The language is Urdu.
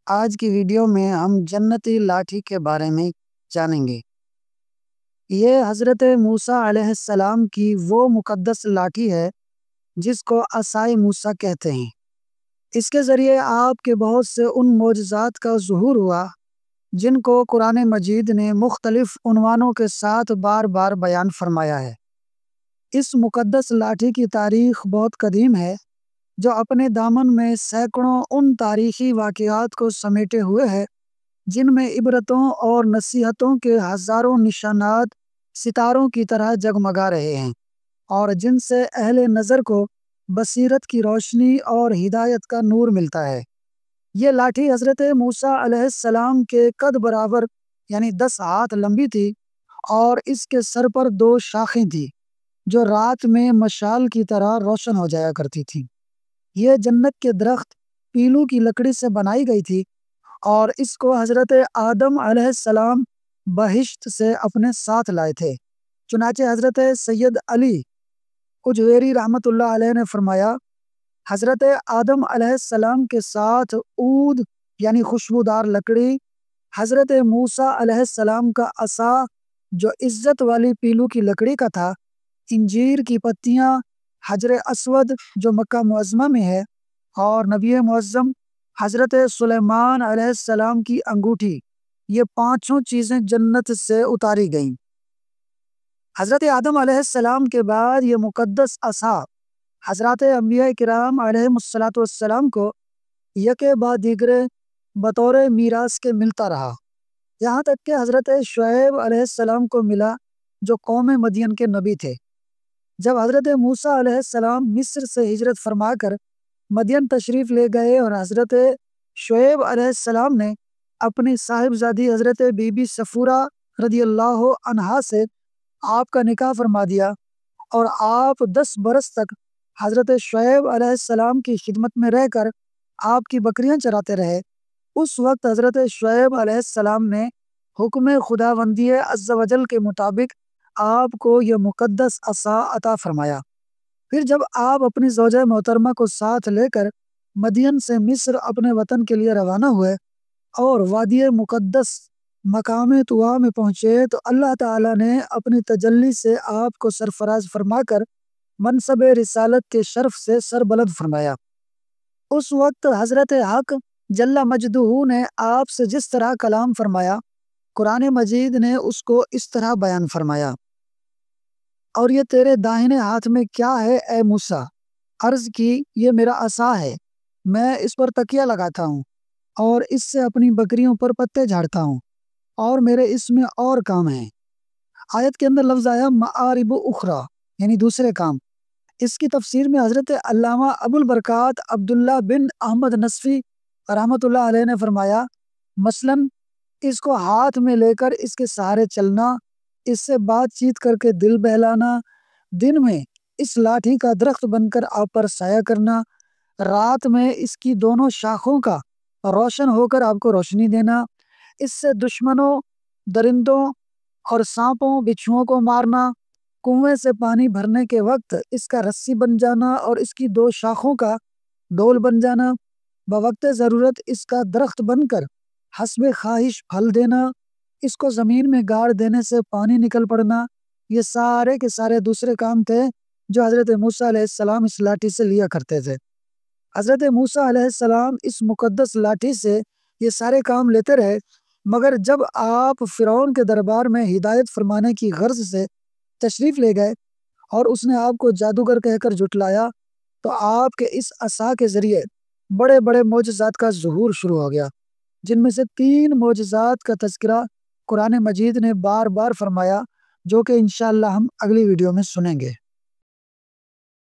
آج کی ویڈیو میں ہم جنتی لاٹھی کے بارے میں جانیں گے۔ یہ حضرت موسیٰ علیہ السلام کی وہ مقدس لاٹھی ہے جس کو عصائے موسیٰ کہتے ہیں۔ اس کے ذریعے آپ کے بہت سے ان معجزات کا ظہور ہوا جن کو قرآن مجید نے مختلف عنوانوں کے ساتھ بار بار بیان فرمایا ہے۔ اس مقدس لاٹھی کی تاریخ بہت قدیم ہے، جو اپنے دامن میں سینکڑوں ان تاریخی واقعات کو سمیٹے ہوئے ہے جن میں عبرتوں اور نصیحتوں کے ہزاروں نشانات ستاروں کی طرح جگمگا رہے ہیں، اور جن سے اہل نظر کو بصیرت کی روشنی اور ہدایت کا نور ملتا ہے۔ یہ لاٹھی حضرت موسیٰ علیہ السلام کے قد برابر یعنی 10 ہاتھ لمبی تھی، اور اس کے سر پر 2 شاخیں تھیں جو رات میں مشال کی طرح روشن ہو جایا کرتی تھیں۔ یہ جنت کے درخت پیلو کی لکڑی سے بنائی گئی تھی، اور اس کو حضرت آدم علیہ السلام بہشت سے اپنے ساتھ لائے تھے۔ چنانچہ حضرت سید علی اجویری رحمۃ اللہ علیہ نے فرمایا، حضرت آدم علیہ السلام کے ساتھ عود یعنی خوشبودار لکڑی، حضرت موسیٰ علیہ السلام کا عصا جو عزت والی پیلو کی لکڑی کا تھا، انجیر کی پتیاں، حجر اسود جو مکہ معظمہ میں ہے، اور نبی معظم حضرت سلیمان علیہ السلام کی انگوٹھی، یہ 5 چیزیں جنت سے اتاری گئیں۔ حضرت آدم علیہ السلام کے بعد یہ مقدس عصا حضرات انبیاء کرام علیہم السلام کو یکے بعد دیگرے بطور میراث کے ملتا رہا، یہاں تک کہ حضرت شعیب علیہ السلام کو ملا جو قوم مدین کے نبی تھے۔ جب حضرت موسیٰ علیہ السلام مصر سے ہجرت فرما کر مدین تشریف لے گئے اور حضرت شعیب علیہ السلام نے اپنی صاحبزادی حضرت بی بی صفورہ رضی اللہ عنہا سے آپ کا نکاح فرما دیا، اور آپ 10 برس تک حضرت شعیب علیہ السلام کی خدمت میں رہ کر آپ کی بکریاں چراتے رہے، اس وقت حضرت شعیب علیہ السلام نے حکم خداوندی عز و جل کے مطابق آپ کو یہ مقدس عصا عطا فرمایا۔ پھر جب آپ اپنی زوجہ محترمہ کو ساتھ لے کر مدین سے مصر اپنے وطن کے لیے روانہ ہوئے اور وادی مقدس مقام طوا میں پہنچے، تو اللہ تعالیٰ نے اپنی تجلی سے آپ کو سرفراز فرما کر منصب رسالت کے شرف سے سربلند فرمایا۔ اس وقت حضرت حق جل مجدہ نے آپ سے جس طرح کلام فرمایا، قرآن مجید نے اس کو اس طرح بیان فرمایا، اور یہ تیرے داہنے ہاتھ میں کیا ہے اے موسیٰ؟ عرض کی، یہ میرا عصا ہے، میں اس پر تکیہ لگاتا ہوں اور اس سے اپنی بکریوں پر پتے جھاڑتا ہوں، اور میرے اس میں اور کام ہیں۔ آیت کے اندر لفظ آیا معارب اخری یعنی دوسرے کام۔ اس کی تفسیر میں حضرت علامہ ابو البرکات عبداللہ بن احمد نصفی رحمۃ اللہ علیہ نے فرمایا، مثلاً اس کو ہاتھ میں لے کر اس کے سہارے چلنا، اس سے بات چیت کر کے دل بہلانا، دن میں اس لاٹھی کا درخت بن کر آپ پر سایہ کرنا، رات میں اس کی دونوں شاخوں کا روشن ہو کر آپ کو روشنی دینا، اس سے دشمنوں، درندوں اور سانپوں بچھوؤں کو مارنا، کنویں سے پانی بھرنے کے وقت اس کا رسی بن جانا اور اس کی 2 شاخوں کا ڈول بن جانا، بوقت ضرورت اس کا درخت بن کر حسب خواہش پھل دینا، اس کو زمین میں گاڑ دینے سے پانی نکل پڑنا، یہ سارے کے سارے دوسرے کام تھے جو حضرت موسیٰ علیہ السلام اس لاٹھی سے لیا کرتے تھے۔ حضرت موسیٰ علیہ السلام اس مقدس لاٹھی سے یہ سارے کام لیتے رہے، مگر جب آپ فرعون کے دربار میں ہدایت فرمانے کی غرض سے تشریف لے گئے اور اس نے آپ کو جادوگر کہہ کر جھٹلایا، تو آپ کے اس عصا کے ذریعے بڑے بڑے معجزات کا ظہور شروع ہو گیا، جن میں سے 3 معجزات کا تذکرہ قرآن مجید نے بار بار فرمایا، جو کہ انشاءاللہ ہم اگلی ویڈیو میں سنیں گے۔